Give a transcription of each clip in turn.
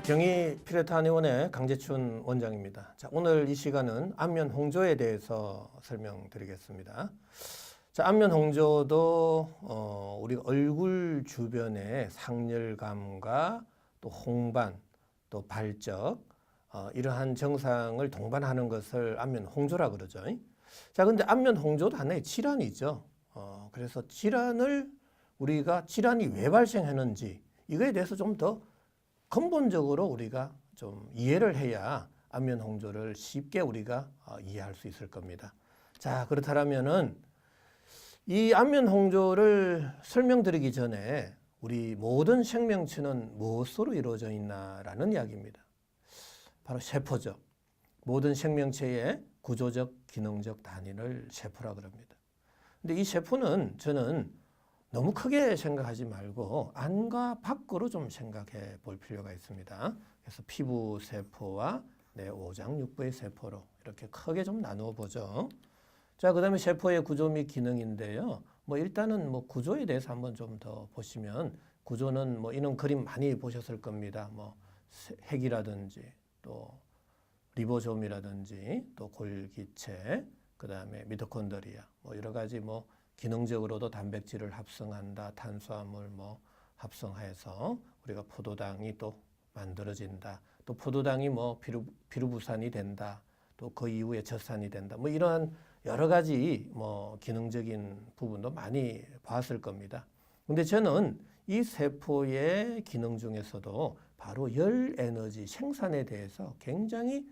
경희 피레타니원의 강재춘 원장입니다. 자, 오늘 이 시간은 안면 홍조에 대해서 설명드리겠습니다. 자, 안면 홍조도 우리 얼굴 주변에 상열감과 또 홍반, 또 발적 이러한 증상을 동반하는 것을 안면 홍조라 그러죠. 자, 근데 안면 홍조도 하나의 질환이죠. 그래서 우리가 질환이 왜 발생하는지 이거에 대해서 좀 더 근본적으로 우리가 좀 이해를 해야 안면 홍조를 쉽게 우리가 이해할 수 있을 겁니다. 자, 그렇다면은 이 안면 홍조를 설명드리기 전에 우리 모든 생명체는 무엇으로 이루어져 있나라는 이야기입니다. 바로 세포죠. 모든 생명체의 구조적, 기능적 단위를 세포라 그럽니다. 근데 이 세포는 저는 너무 크게 생각하지 말고 안과 밖으로 좀 생각해 볼 필요가 있습니다. 그래서 피부 세포와 내 오장육부의 세포로 이렇게 크게 좀 나누어 보죠. 자, 그다음에 세포의 구조 및 기능인데요. 일단은 구조에 대해서 한번 좀 더 보시면 구조는 이런 그림 많이 보셨을 겁니다. 핵이라든지 또 리보솜이라든지 또 골기체, 그다음에 미토콘드리아 여러 가지 기능적으로도 단백질을 합성한다, 탄수화물 합성해서 우리가 포도당이 또 만들어진다. 또 포도당이 비루부산이 된다. 또 그 이후에 젖산이 된다. 이러한 여러 가지 기능적인 부분도 많이 봤을 겁니다. 근데 저는 이 세포의 기능 중에서도 바로 열 에너지 생산에 대해서 굉장히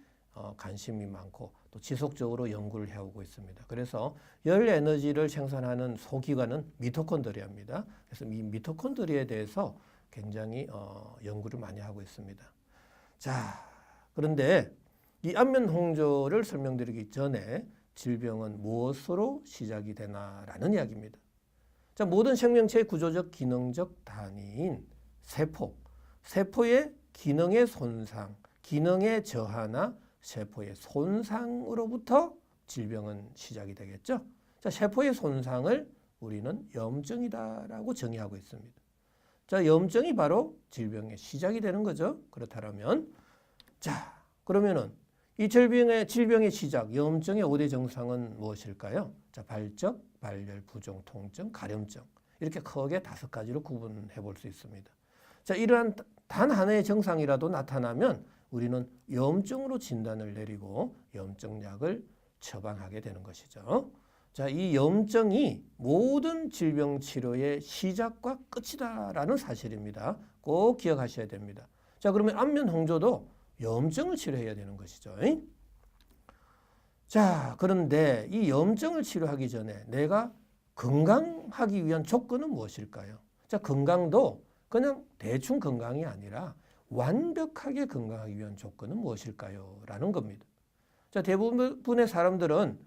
관심이 많고 또 지속적으로 연구를 해오고 있습니다. 그래서 열 에너지를 생산하는 소기관은 미토콘드리아입니다. 그래서 이 미토콘드리아에 대해서 굉장히 연구를 많이 하고 있습니다. 자, 그런데 이 안면 홍조를 설명드리기 전에 질병은 무엇으로 시작이 되나라는 이야기입니다. 자, 모든 생명체의 구조적, 기능적 단위인 세포의 기능의 손상, 기능의 저하나 세포의 손상으로부터 질병은 시작이 되겠죠. 자, 세포의 손상을 우리는 염증이다라고 정의하고 있습니다. 자, 염증이 바로 질병의 시작이 되는 거죠. 그렇다면, 자, 그러면은 이 질병의 시작, 염증의 5대 증상은 무엇일까요? 자, 발적, 발열, 부종, 통증, 가려움증. 이렇게 크게 5가지로 구분해 볼 수 있습니다. 자, 이러한 단 하나의 증상이라도 나타나면 우리는 염증으로 진단을 내리고 염증약을 처방하게 되는 것이죠. 자, 이 염증이 모든 질병 치료의 시작과 끝이다라는 사실입니다. 꼭 기억하셔야 됩니다. 자, 그러면 안면 홍조도 염증을 치료해야 되는 것이죠. 자, 그런데 이 염증을 치료하기 전에 내가 건강하기 위한 조건은 무엇일까요? 자, 건강도 그냥 대충 건강이 아니라 완벽하게 건강하기 위한 조건은 무엇일까요? 라는 겁니다. 자, 대부분의 사람들은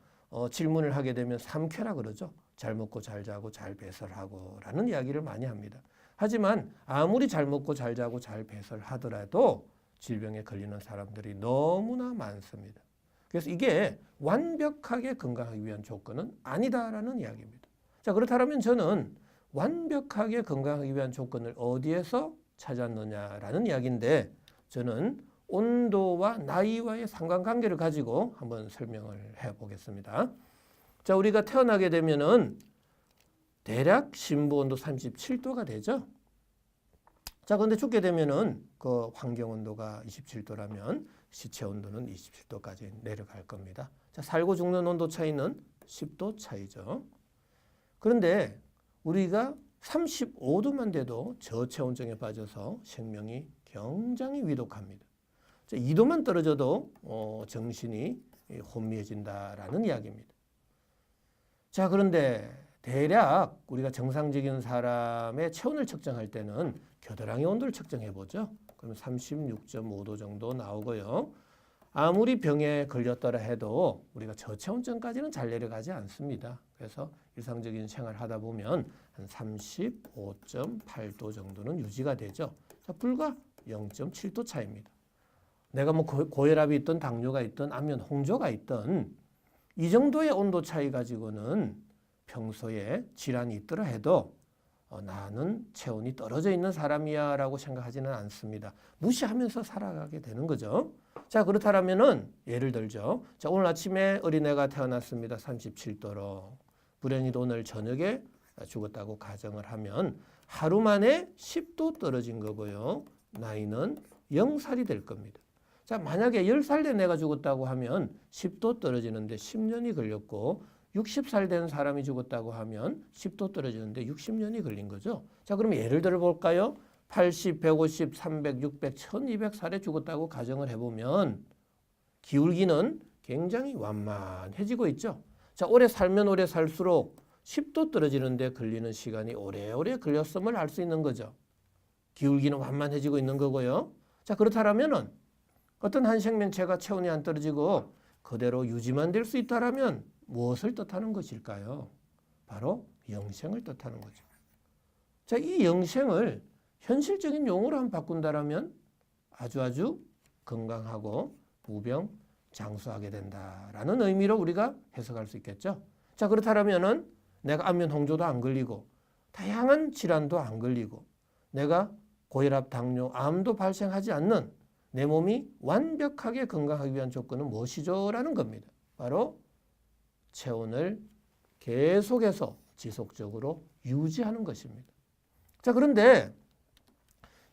질문을 하게 되면 3쾌라 그러죠. 잘 먹고 잘 자고 잘 배설하고 라는 이야기를 많이 합니다. 하지만 아무리 잘 먹고 잘 자고 잘 배설하더라도 질병에 걸리는 사람들이 너무나 많습니다. 그래서 이게 완벽하게 건강하기 위한 조건은 아니다라는 이야기입니다. 자, 그렇다면 저는 완벽하게 건강하기 위한 조건을 어디에서 찾았느냐라는 이야기인데 저는 온도와 나이와의 상관관계를 가지고 한번 설명을 해보겠습니다. 자, 우리가 태어나게 되면은 대략 심부 온도 37도가 되죠. 자, 그런데 죽게 되면은 그 환경 온도가 27도라면 시체 온도는 27도까지 내려갈 겁니다. 자, 살고 죽는 온도 차이는 10도 차이죠. 그런데 우리가 35도만 돼도 저체온증에 빠져서 생명이 굉장히 위독합니다. 자, 2도만 떨어져도 정신이 혼미해진다라는 이야기입니다. 자, 그런데 대략 우리가 정상적인 사람의 체온을 측정할 때는 겨드랑이 온도를 측정해 보죠. 그러면 36.5도 정도 나오고요. 아무리 병에 걸렸더라 해도 우리가 저체온증까지는 잘 내려가지 않습니다. 그래서 일상적인 생활을 하다 보면 한 35.8도 정도는 유지가 되죠. 자, 불과 0.7도 차이입니다. 내가 고혈압이 있든 당뇨가 있든 안면 홍조가 있든 이 정도의 온도 차이 가지고는 평소에 질환이 있더라 해도 나는 체온이 떨어져 있는 사람이야 라고 생각하지는 않습니다. 무시하면서 살아가게 되는 거죠. 자, 그렇다면은 예를 들죠. 자, 오늘 아침에 어린애가 태어났습니다. 37도로. 불행히도 오늘 저녁에 죽었다고 가정을 하면 하루 만에 10도 떨어진 거고요. 나이는 0살이 될 겁니다. 자, 만약에 10살 된 애가 죽었다고 하면 10도 떨어지는데 10년이 걸렸고 60살 된 사람이 죽었다고 하면 10도 떨어지는데 60년이 걸린 거죠. 자, 그럼 예를 들어 볼까요? 80, 150, 300, 600, 1200살에 죽었다고 가정을 해보면 기울기는 굉장히 완만해지고 있죠. 자, 오래 살면 오래 살수록 10도 떨어지는데 걸리는 시간이 오래오래 걸렸음을 알 수 있는 거죠. 기울기는 완만해지고 있는 거고요. 자, 그렇다면은 어떤 한 생명체가 체온이 안 떨어지고 그대로 유지만 될 수 있다라면 무엇을 뜻하는 것일까요? 바로 영생을 뜻하는 거죠. 자, 이 영생을 현실적인 용어로 한번 바꾼다라면 아주 건강하고 무병장수하게 된다라는 의미로 우리가 해석할 수 있겠죠. 자, 그렇다면은 내가 안면 홍조도 안 걸리고 다양한 질환도 안 걸리고 내가 고혈압, 당뇨, 암도 발생하지 않는 내 몸이 완벽하게 건강하기 위한 조건은 무엇이죠? 라는 겁니다. 바로 체온을 계속해서 지속적으로 유지하는 것입니다. 자, 그런데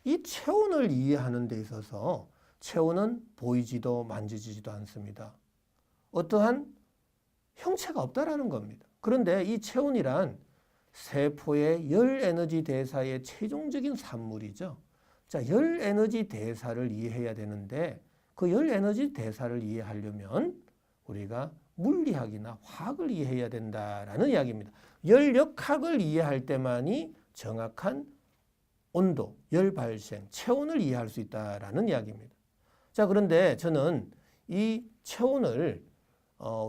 이 체온을 이해하는 데 있어서 체온은 보이지도 만지지도 않습니다. 어떠한 형체가 없다라는 겁니다. 그런데 이 체온이란 세포의 열 에너지 대사의 최종적인 산물이죠. 자, 열 에너지 대사를 이해해야 되는데 그 열 에너지 대사를 이해하려면 우리가 물리학이나 화학을 이해해야 된다라는 이야기입니다. 열역학을 이해할 때만이 정확한 온도, 열 발생, 체온을 이해할 수 있다라는 이야기입니다. 자, 그런데 저는 이 체온을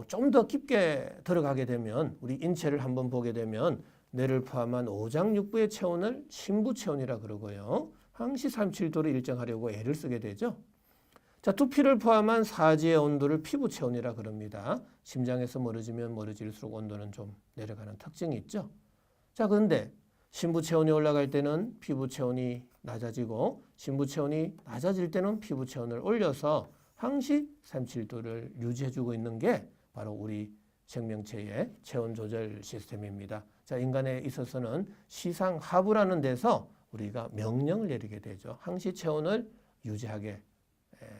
좀 더 깊게 들어가게 되면 우리 인체를 한번 보게 되면 뇌를 포함한 오장육부의 체온을 심부체온이라 그러고요. 항시 37도를 일정하려고 애를 쓰게 되죠. 자, 두피를 포함한 사지의 온도를 피부체온이라 그럽니다. 심장에서 멀어지면 멀어질수록 온도는 좀 내려가는 특징이 있죠. 자, 그런데 심부체온이 올라갈 때는 피부체온이 낮아지고 심부체온이 낮아질 때는 피부체온을 올려서 항시 37도를 유지해주고 있는 게 바로 우리 생명체의 체온 조절 시스템입니다. 자, 인간에 있어서는 시상하부라는 데서 우리가 명령을 내리게 되죠. 항시 체온을 유지하게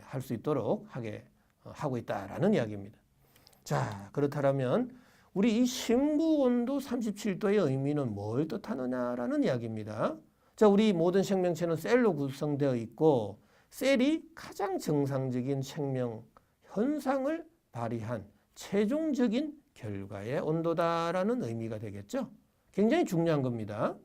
할 수 있도록 하고 있다라는 이야기입니다. 자, 그렇다면 우리 이 심부 온도 37도의 의미는 뭘 뜻하느냐라는 이야기입니다. 자, 우리 모든 생명체는 셀로 구성되어 있고 셀이 가장 정상적인 생명 현상을 발휘한 최종적인 결과의 온도다라는 의미가 되겠죠. 굉장히 중요한 겁니다.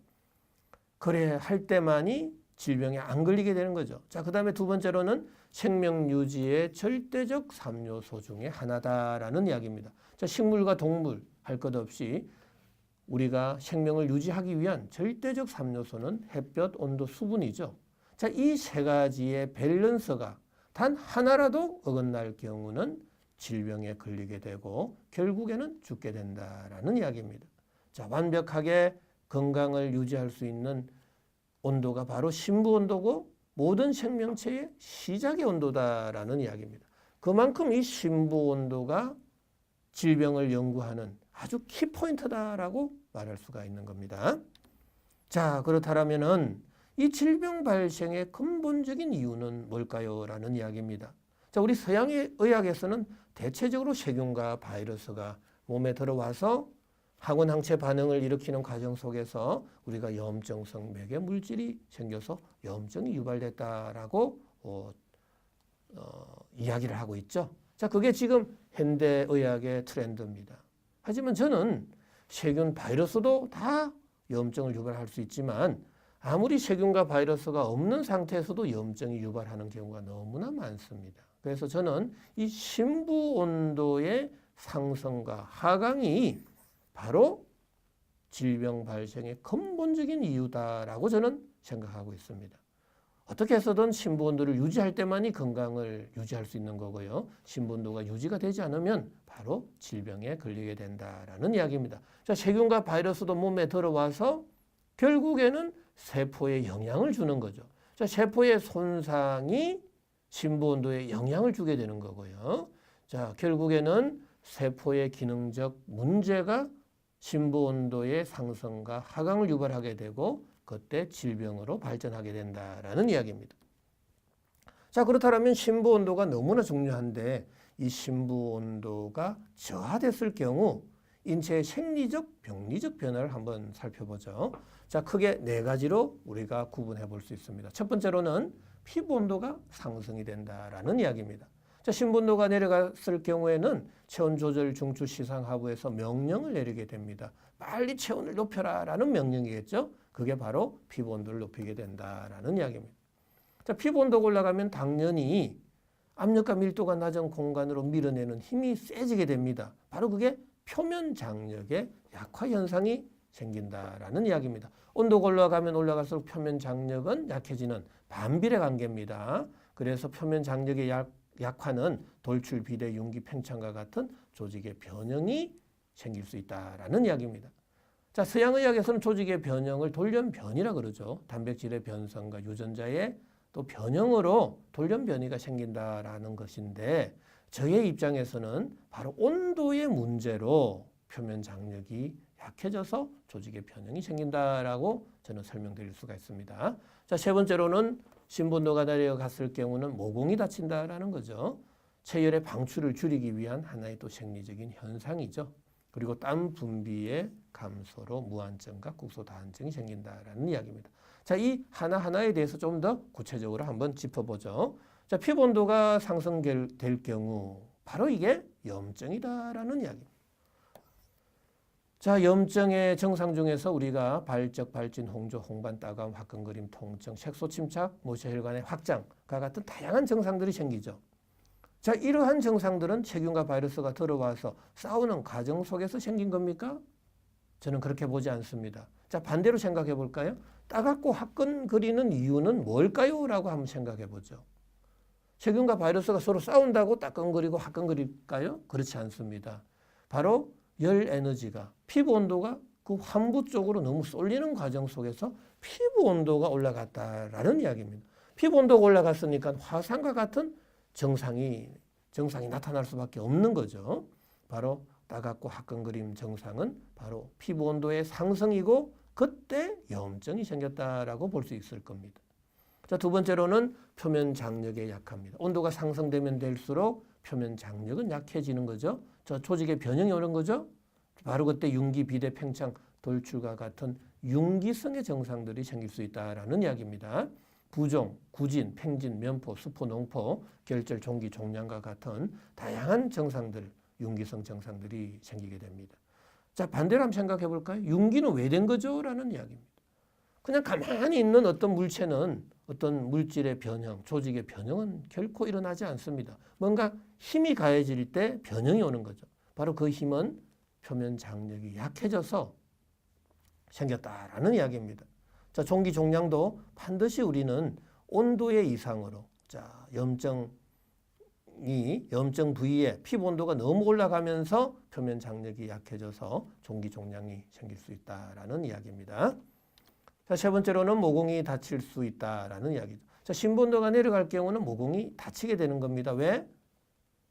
그래 할 때만이 질병에 안 걸리게 되는 거죠. 자, 그 다음에 두 번째로는 생명 유지의 절대적 3요소 중에 하나다라는 이야기입니다. 자, 식물과 동물 할 것 없이 우리가 생명을 유지하기 위한 절대적 3요소는 햇볕, 온도, 수분이죠. 자, 이 세 가지의 밸런스가 단 하나라도 어긋날 경우는 질병에 걸리게 되고 결국에는 죽게 된다라는 이야기입니다. 자, 완벽하게 건강을 유지할 수 있는 온도가 바로 심부 온도고 모든 생명체의 시작의 온도다라는 이야기입니다. 그만큼 이 심부 온도가 질병을 연구하는 아주 키포인트다라고 말할 수가 있는 겁니다. 자, 그렇다면은 이 질병 발생의 근본적인 이유는 뭘까요? 라는 이야기입니다. 자, 우리 서양의 의학에서는 대체적으로 세균과 바이러스가 몸에 들어와서 항원 항체 반응을 일으키는 과정 속에서 우리가 염증성 맥의 물질이 생겨서 염증이 유발됐다라고 이야기를 하고 있죠. 자, 그게 지금 현대 의학의 트렌드입니다. 하지만 저는 세균, 바이러스도 다 염증을 유발할 수 있지만 아무리 세균과 바이러스가 없는 상태에서도 염증이 유발하는 경우가 너무나 많습니다. 그래서 저는 이 심부 온도의 상승과 하강이 바로 질병 발생의 근본적인 이유다라고 저는 생각하고 있습니다. 어떻게 해서든 심부 온도를 유지할 때만이 건강을 유지할 수 있는 거고요. 심부 온도가 유지가 되지 않으면 바로 질병에 걸리게 된다라는 이야기입니다. 자, 세균과 바이러스도 몸에 들어와서 결국에는 세포에 영향을 주는 거죠. 자, 세포의 손상이 심부온도에 영향을 주게 되는 거고요. 자, 결국에는 세포의 기능적 문제가 심부온도의 상승과 하강을 유발하게 되고 그때 질병으로 발전하게 된다라는 이야기입니다. 자, 그렇다면 심부온도가 너무나 중요한데 이 심부온도가 저하됐을 경우 인체의 생리적, 병리적 변화를 한번 살펴보죠. 자, 크게 네 가지로 우리가 구분해 볼 수 있습니다. 첫 번째로는 피부 온도가 상승이 된다라는 이야기입니다. 자, 심부온도가 내려갔을 경우에는 체온 조절 중추 시상 하부에서 명령을 내리게 됩니다. 빨리 체온을 높여라라는 명령이겠죠. 그게 바로 피부 온도를 높이게 된다라는 이야기입니다. 자, 피부 온도가 올라가면 당연히 압력과 밀도가 낮은 공간으로 밀어내는 힘이 세지게 됩니다. 바로 그게 표면 장력의 약화 현상이 생긴다라는 이야기입니다. 온도가 올라가면 올라갈수록 표면 장력은 약해지는 반비례 관계입니다. 그래서 표면 장력의 약화는 돌출, 비대, 융기, 팽창과 같은 조직의 변형이 생길 수 있다라는 이야기입니다. 자, 서양의학에서는 조직의 변형을 돌연변이라 그러죠. 단백질의 변성과 유전자의 또 변형으로 돌연변이가 생긴다라는 것인데 저의 입장에서는 바로 온도의 문제로 표면 장력이 약해져서 조직의 변형이 생긴다라고 저는 설명드릴 수가 있습니다. 자, 세 번째로는 심부온도가 내려갔을 경우는 모공이 다친다라는 거죠. 체열의 방출을 줄이기 위한 하나의 또 생리적인 현상이죠. 그리고 땀 분비의 감소로 무한증과 국소다한증이 생긴다라는 이야기입니다. 자, 이 하나하나에 대해서 좀 더 구체적으로 한번 짚어보죠. 자, 피부 온도가 상승될 경우 바로 이게 염증이다라는 이야기입니다. 자, 염증의 증상 중에서 우리가 발적, 발진, 홍조, 홍반, 따가움, 화끈거림, 통증, 색소 침착, 모세혈관의 확장과 같은 다양한 증상들이 생기죠. 자, 이러한 증상들은 세균과 바이러스가 들어와서 싸우는 과정 속에서 생긴 겁니까? 저는 그렇게 보지 않습니다. 자, 반대로 생각해 볼까요? 따갑고 화끈거리는 이유는 뭘까요? 라고 한번 생각해 보죠. 세균과 바이러스가 서로 싸운다고 따끔거리고 화끈거릴까요? 그렇지 않습니다. 바로 열 에너지가 피부 온도가 그 환부 쪽으로 너무 쏠리는 과정 속에서 피부 온도가 올라갔다라는 이야기입니다. 피부 온도가 올라갔으니까 화상과 같은 증상이 나타날 수밖에 없는 거죠. 바로 따갑고 화끈거림 증상은 바로 피부 온도의 상승이고 그때 염증이 생겼다라고 볼 수 있을 겁니다. 자, 두 번째로는 표면 장력에 약합니다. 온도가 상승되면 될수록 표면 장력은 약해지는 거죠. 저 조직의 변형이 오는 거죠. 바로 그때 융기, 비대, 팽창, 돌출과 같은 융기성의 증상들이 생길 수 있다라는 이야기입니다. 부종, 구진, 팽진, 면포, 수포, 농포, 결절, 종기, 종양과 같은 다양한 증상들, 융기성 증상들이 생기게 됩니다. 자, 반대로 한번 생각해 볼까요? 융기는 왜 된 거죠? 라는 이야기입니다. 그냥 가만히 있는 어떤 물체는 어떤 물질의 변형, 조직의 변형은 결코 일어나지 않습니다. 뭔가 힘이 가해질 때 변형이 오는 거죠. 바로 그 힘은 표면 장력이 약해져서 생겼다라는 이야기입니다. 자, 종기, 종양도 반드시 우리는 온도의 이상으로, 자, 염증 부위에 피부 온도가 너무 올라가면서 표면 장력이 약해져서 종기, 종양이 생길 수 있다라는 이야기입니다. 자, 세 번째로는 모공이 다칠 수 있다라는 이야기죠. 자, 심부온도가 내려갈 경우는 모공이 다치게 되는 겁니다. 왜?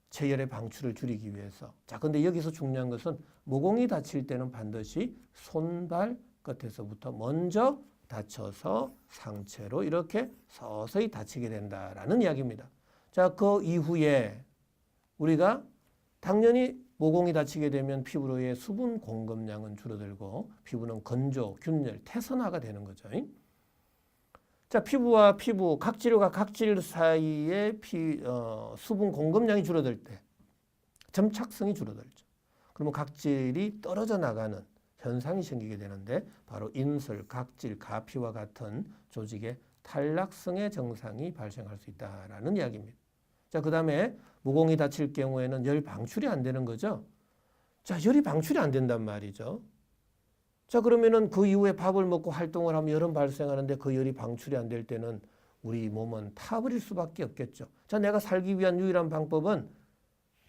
체열의 방출을 줄이기 위해서. 자, 근데 여기서 중요한 것은 모공이 다칠 때는 반드시 손발 끝에서부터 먼저 다쳐서 상체로 이렇게 서서히 다치게 된다라는 이야기입니다. 자, 그 이후에 우리가 당연히 모공이 다치게 되면 피부로의 수분 공급량은 줄어들고 피부는 건조, 균열, 태선화가 되는 거죠. 자, 피부와 피부, 각질과 각질 사이에 수분 공급량이 줄어들 때 점착성이 줄어들죠. 그러면 각질이 떨어져 나가는 현상이 생기게 되는데 바로 인설, 각질, 가피와 같은 조직의 탈락성의 증상이 발생할 수 있다라는 이야기입니다. 자, 그 다음에 모공이 다칠 경우에는 열 방출이 안 되는 거죠. 자, 열이 방출이 안 된단 말이죠. 자, 그러면은 그 이후에 밥을 먹고 활동을 하면 열은 발생하는데 그 열이 방출이 안 될 때는 우리 몸은 타버릴 수밖에 없겠죠. 자, 내가 살기 위한 유일한 방법은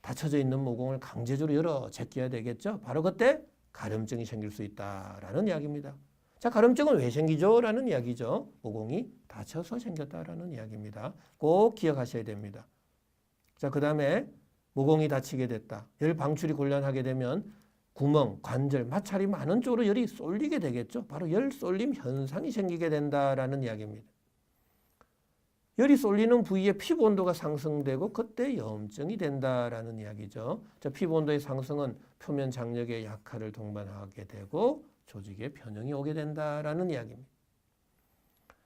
닫혀져 있는 모공을 강제적으로 열어 제껴야 되겠죠. 바로 그때 가려움증이 생길 수 있다라는 이야기입니다. 자, 가름증은 왜 생기죠? 라는 이야기죠. 모공이 다쳐서 생겼다라는 이야기입니다. 꼭 기억하셔야 됩니다. 자, 그 다음에 모공이 다치게 됐다. 열 방출이 곤란하게 되면 구멍, 관절, 마찰이 많은 쪽으로 열이 쏠리게 되겠죠. 바로 열 쏠림 현상이 생기게 된다라는 이야기입니다. 열이 쏠리는 부위에 피부 온도가 상승되고 그때 염증이 된다라는 이야기죠. 자, 피부 온도의 상승은 표면 장력의 약화를 동반하게 되고 조직의 변형이 오게 된다라는 이야기입니다.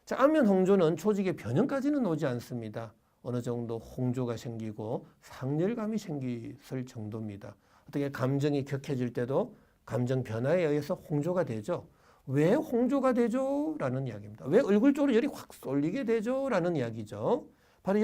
자, 안면 홍조는 조직의 변형까지는 오지 않습니다. 어느 정도 홍조가 생기고 상열감이 생겼을 정도입니다. 어떻게 감정이 격해질 때도 감정 변화에 의해서 홍조가 되죠. 왜 홍조가 되죠? 라는 이야기입니다. 왜 얼굴 쪽으로 열이 확 쏠리게 되죠? 라는 이야기죠. 바로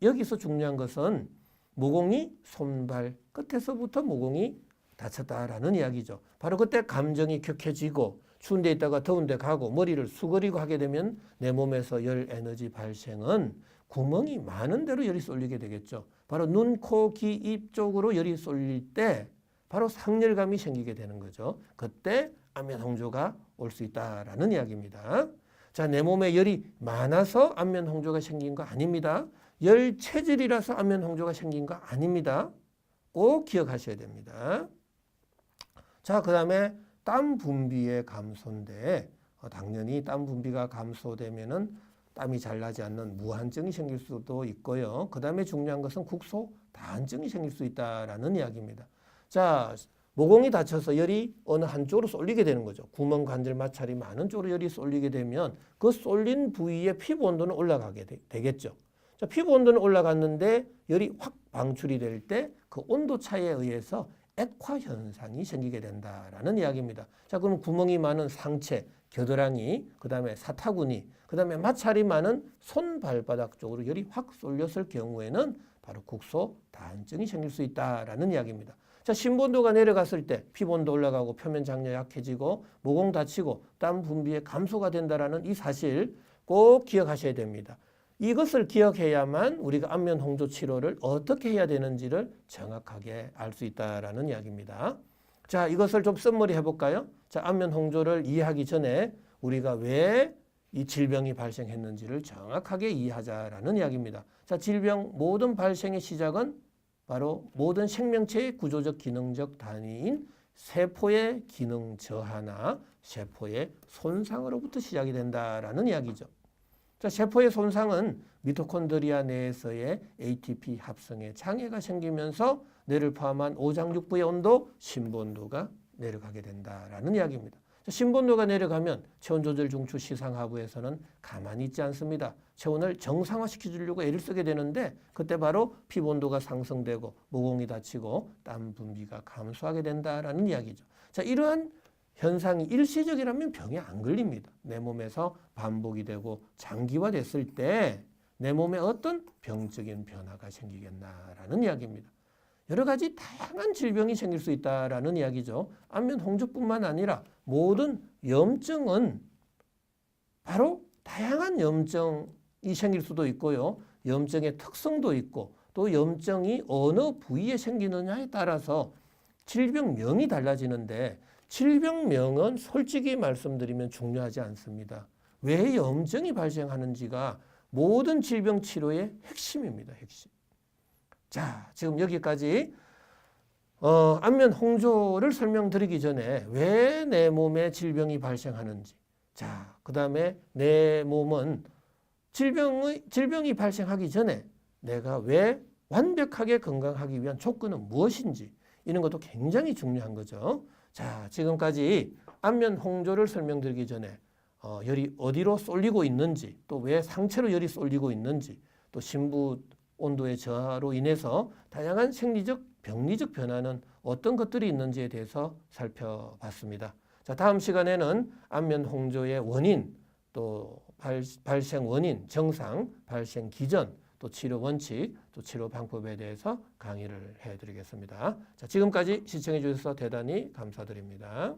여기서 중요한 것은 모공이 손발 끝에서부터 모공이 다쳤다라는 이야기죠. 바로 그때 감정이 격해지고 추운 데 있다가 더운 데 가고 머리를 수그리고 하게 되면 내 몸에서 열 에너지 발생은 구멍이 많은 데로 열이 쏠리게 되겠죠. 바로 눈, 코, 귀, 입 쪽으로 열이 쏠릴 때 바로 상열감이 생기게 되는 거죠. 그때 안면 홍조가 올 수 있다라는 이야기입니다. 자, 내 몸에 열이 많아서 안면 홍조가 생긴 거 아닙니다. 열 체질이라서 안면 홍조가 생긴 거 아닙니다. 꼭 기억하셔야 됩니다. 자, 그 다음에 땀 분비의 감소인데 당연히 땀 분비가 감소되면은 땀이 잘 나지 않는 무한증이 생길 수도 있고요. 그 다음에 중요한 것은 국소 다한증이 생길 수 있다라는 이야기입니다. 자, 모공이 다쳐서 열이 어느 한쪽으로 쏠리게 되는 거죠. 구멍, 관절, 마찰이 많은 쪽으로 열이 쏠리게 되면 그 쏠린 부위의 피부 온도는 올라가게 되겠죠. 자, 피부 온도는 올라갔는데 열이 확 방출이 될 때 그 온도 차이에 의해서 액화 현상이 생기게 된다라는 이야기입니다. 자, 그럼 구멍이 많은 상체, 겨드랑이, 그 다음에 사타구니, 그 다음에 마찰이 많은 손 발바닥 쪽으로 열이 확 쏠렸을 경우에는 바로 국소 다한증이 생길 수 있다라는 이야기입니다. 자, 심부온도가 내려갔을 때 피부온도 올라가고 표면 장력 약해지고 모공 다치고 땀 분비의 감소가 된다라는 이 사실 꼭 기억하셔야 됩니다. 이것을 기억해야만 우리가 안면 홍조 치료를 어떻게 해야 되는지를 정확하게 알 수 있다라는 이야기입니다. 자, 이것을 좀 썸머리 해볼까요? 자, 안면 홍조를 이해하기 전에 우리가 왜 이 질병이 발생했는지를 정확하게 이해하자라는 이야기입니다. 자, 질병 모든 발생의 시작은 바로 모든 생명체의 구조적 기능적 단위인 세포의 기능 저하나 세포의 손상으로부터 시작이 된다라는 이야기죠. 자, 세포의 손상은 미토콘드리아 내에서의 ATP 합성에 장애가 생기면서 뇌를 포함한 오장육부의 온도, 심부온도가 내려가게 된다라는 이야기입니다. 자, 심부온도가 내려가면 체온 조절 중추 시상 하부에서는 가만히 있지 않습니다. 체온을 정상화시켜주려고 애를 쓰게 되는데 그때 바로 피부 온도가 상승되고 모공이 다치고 땀 분비가 감소하게 된다라는 이야기죠. 자, 이러한 현상이 일시적이라면 병에 안 걸립니다. 내 몸에서 반복이 되고 장기화됐을 때 내 몸에 어떤 병적인 변화가 생기겠나라는 이야기입니다. 여러 가지 다양한 질병이 생길 수 있다라는 이야기죠. 안면 홍조뿐만 아니라 모든 염증은 바로 다양한 염증이 생길 수도 있고요. 염증의 특성도 있고 또 염증이 어느 부위에 생기느냐에 따라서 질병명이 달라지는데 질병명은 솔직히 말씀드리면 중요하지 않습니다. 왜 염증이 발생하는지가 모든 질병 치료의 핵심입니다. 핵심. 자, 지금 여기까지 안면 홍조를 설명드리기 전에 왜 내 몸에 질병이 발생하는지, 자, 그 다음에 내 몸은 질병이 발생하기 전에 내가 왜 완벽하게 건강하기 위한 조건은 무엇인지 이런 것도 굉장히 중요한 거죠. 자, 지금까지 안면 홍조를 설명드리기 전에 열이 어디로 쏠리고 있는지, 또 왜 상체로 열이 쏠리고 있는지, 또 심부 온도의 저하로 인해서 다양한 생리적, 병리적 변화는 어떤 것들이 있는지에 대해서 살펴봤습니다. 자, 다음 시간에는 안면 홍조의 원인, 또 발생 원인, 정상, 발생 기전, 또 치료 원칙, 또 치료 방법에 대해서 강의를 해드리겠습니다. 자, 지금까지 시청해 주셔서 대단히 감사드립니다.